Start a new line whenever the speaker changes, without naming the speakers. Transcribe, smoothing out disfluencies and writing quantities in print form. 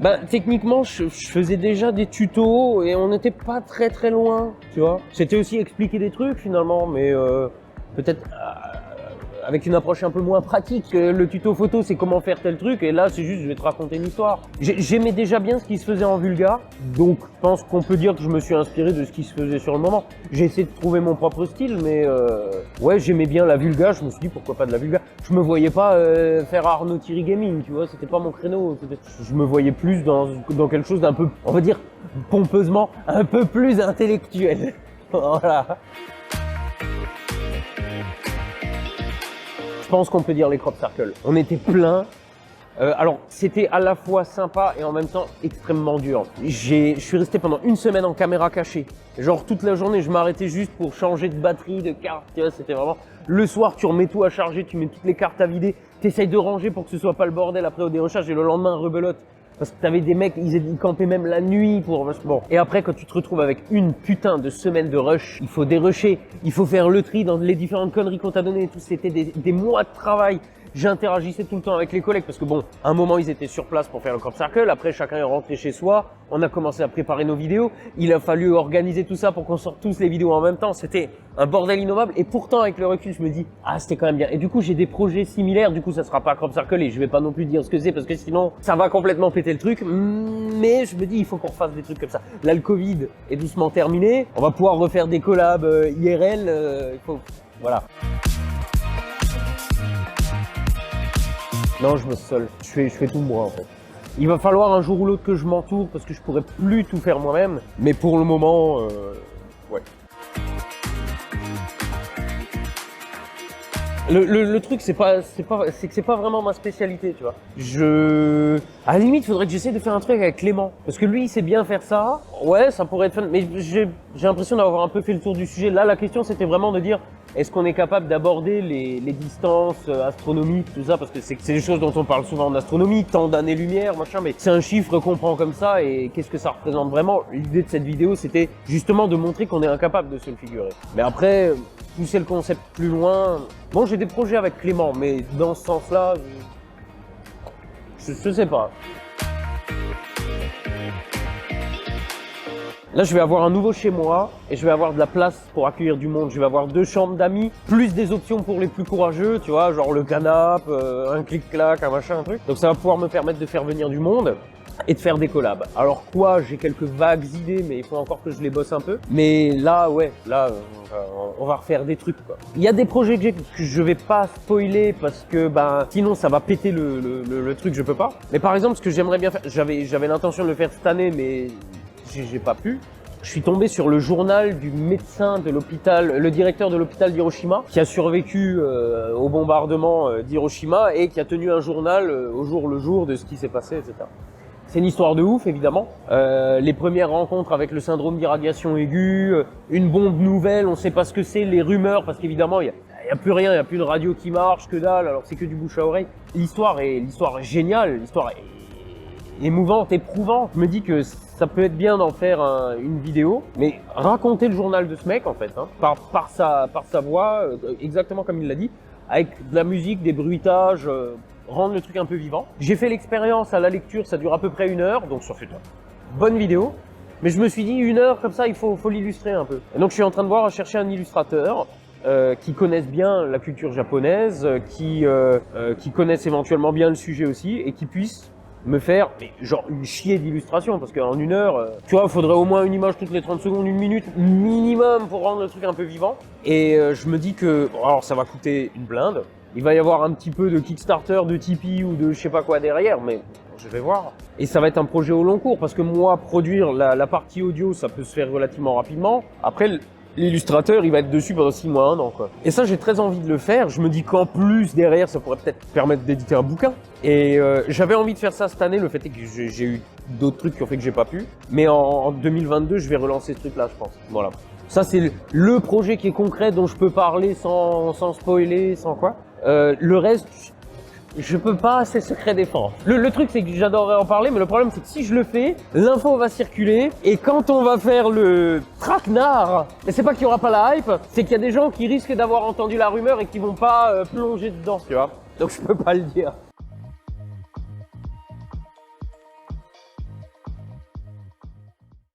Bah, techniquement, je faisais déjà des tutos et on n'était pas très loin, tu vois. C'était aussi expliquer des trucs finalement, mais peut-être avec une approche un peu moins pratique. Le tuto photo, c'est comment faire tel truc, et là, c'est juste, je vais te raconter une histoire. J'aimais déjà bien ce qui se faisait en vulga, donc je pense qu'on peut dire que je me suis inspiré de ce qui se faisait sur le moment. J'ai essayé de trouver mon propre style, mais ouais, j'aimais bien la vulga, je me suis dit, pourquoi pas de la vulga. Je me voyais pas faire Arnaud Thierry Gaming, tu vois, c'était pas mon créneau. Je me voyais plus dans quelque chose d'un peu, on va dire, pompeusement, un peu plus intellectuel. Voilà. Je pense qu'on peut dire les crop circles. On était plein. Alors, c'était à la fois sympa et en même temps extrêmement dur. Je suis resté pendant une semaine en caméra cachée. Genre toute la journée, je m'arrêtais juste pour changer de batterie, de carte. Tu vois, c'était vraiment... Le soir, tu remets tout à charger, tu mets toutes les cartes à vider. Tu essayes de ranger pour que ce soit pas le bordel après au dérochage, et le lendemain, rebelote. Parce que t'avais des mecs, ils campaient même la nuit pour... Bon. Et après, quand tu te retrouves avec une putain de semaine de rush, il faut dérusher, il faut faire le tri dans les différentes conneries qu'on t'a données et tout. C'était des mois de travail. J'interagissais tout le temps avec les collègues parce que bon, à un moment, ils étaient sur place pour faire le crop circle. Après, chacun est rentré chez soi. On a commencé à préparer nos vidéos. Il a fallu organiser tout ça pour qu'on sorte tous les vidéos en même temps. C'était un bordel innommable. Et pourtant, avec le recul, je me dis, ah, c'était quand même bien. Et du coup, j'ai des projets similaires. Du coup, ça sera pas crop circle et je vais pas non plus dire ce que c'est parce que sinon, ça va complètement péter le truc. Mais je me dis, il faut qu'on refasse des trucs comme ça. Là, le Covid est doucement terminé. On va pouvoir refaire des collabs IRL. Il faut, voilà. Non, je me seul. Je fais tout moi en fait. Il va falloir un jour ou l'autre que je m'entoure parce que je pourrais plus tout faire moi-même. Mais pour le moment, ouais. Le truc, c'est que c'est pas vraiment ma spécialité, tu vois. À la limite, faudrait que j'essaie de faire un truc avec Clément. Parce que lui, il sait bien faire ça. Ouais, ça pourrait être fun. Mais j'ai l'impression d'avoir un peu fait le tour du sujet. Là, la question, c'était vraiment de dire, est-ce qu'on est capable d'aborder les distances astronomiques, tout ça, parce que c'est des choses dont on parle souvent en astronomie, tant d'années-lumière, machin, mais c'est un chiffre qu'on prend comme ça, et qu'est-ce que ça représente vraiment? L'idée de cette vidéo, c'était justement de montrer qu'on est incapable de se le figurer. Mais après, pousser le concept plus loin... Bon, j'ai des projets avec Clément, mais dans ce sens-là, je sais pas. Là, je vais avoir un nouveau chez moi et je vais avoir de la place pour accueillir du monde. Je vais avoir 2 chambres d'amis, plus des options pour les plus courageux, tu vois, genre le canapé, un clic-clac, un machin, un truc. Donc ça va pouvoir me permettre de faire venir du monde et de faire des collabs. Alors quoi, j'ai quelques vagues idées, mais il faut encore que je les bosse un peu. Mais là, ouais, là, on va refaire des trucs, quoi. Il y a des projets que je vais pas spoiler parce que, ben, sinon ça va péter le truc, je peux pas. Mais par exemple, ce que j'aimerais bien faire, j'avais l'intention de le faire cette année, mais j'ai pas pu. Je suis tombé sur le journal du médecin de l'hôpital, le directeur de l'hôpital d'Hiroshima, qui a survécu au bombardement d'Hiroshima et qui a tenu un journal au jour le jour de ce qui s'est passé, etc. C'est une histoire de ouf, évidemment. Les premières rencontres avec le syndrome d'irradiation aiguë, une bombe nouvelle, on sait pas ce que c'est, les rumeurs, parce qu'évidemment, il y a plus rien, il y a plus de radio qui marche, que dalle, alors c'est que du bouche à oreille. L'histoire est géniale, l'histoire est émouvante, éprouvante. Je me dis que ça peut être bien d'en faire une vidéo, mais raconter le journal de ce mec, en fait, hein, par sa voix, exactement comme il l'a dit, avec de la musique, des bruitages, rendre le truc un peu vivant. J'ai fait l'expérience à la lecture, ça dure à peu près 1 heure, donc ça fait une bonne vidéo. Mais je me suis dit, 1 heure, comme ça, il faut l'illustrer un peu. Et donc je suis en train de voir, chercher un illustrateur qui connaisse bien la culture japonaise, qui connaisse éventuellement bien le sujet aussi, et qui puisse me faire genre une chier d'illustration, parce qu'en 1 heure, tu vois, il faudrait au moins une image toutes les 30 secondes, 1 minute minimum pour rendre le truc un peu vivant. Et je me dis que, bon, alors ça va coûter une blinde, il va y avoir un petit peu de Kickstarter, de Tipeee ou de je sais pas quoi derrière, mais je vais voir. Et ça va être un projet au long cours, parce que moi, produire la partie audio, ça peut se faire relativement rapidement. Après, l'illustrateur, il va être dessus pendant 6 mois, 1 an, quoi. Et ça, j'ai très envie de le faire. Je me dis qu'en plus, derrière, ça pourrait peut-être permettre d'éditer un bouquin. Et j'avais envie de faire ça cette année. Le fait est que j'ai eu d'autres trucs qui ont fait que j'ai pas pu. Mais en 2022, je vais relancer ce truc-là, je pense. Voilà. Ça, c'est le projet qui est concret, dont je peux parler sans spoiler, sans quoi. Le reste, je peux pas, c'est secret défense. Le truc, c'est que j'adorerais en parler, mais le problème, c'est que si je le fais, l'info va circuler, et quand on va faire le traquenard, mais c'est pas qu'il y aura pas la hype, c'est qu'il y a des gens qui risquent d'avoir entendu la rumeur et qui vont pas plonger dedans, tu vois. Donc je peux pas le dire.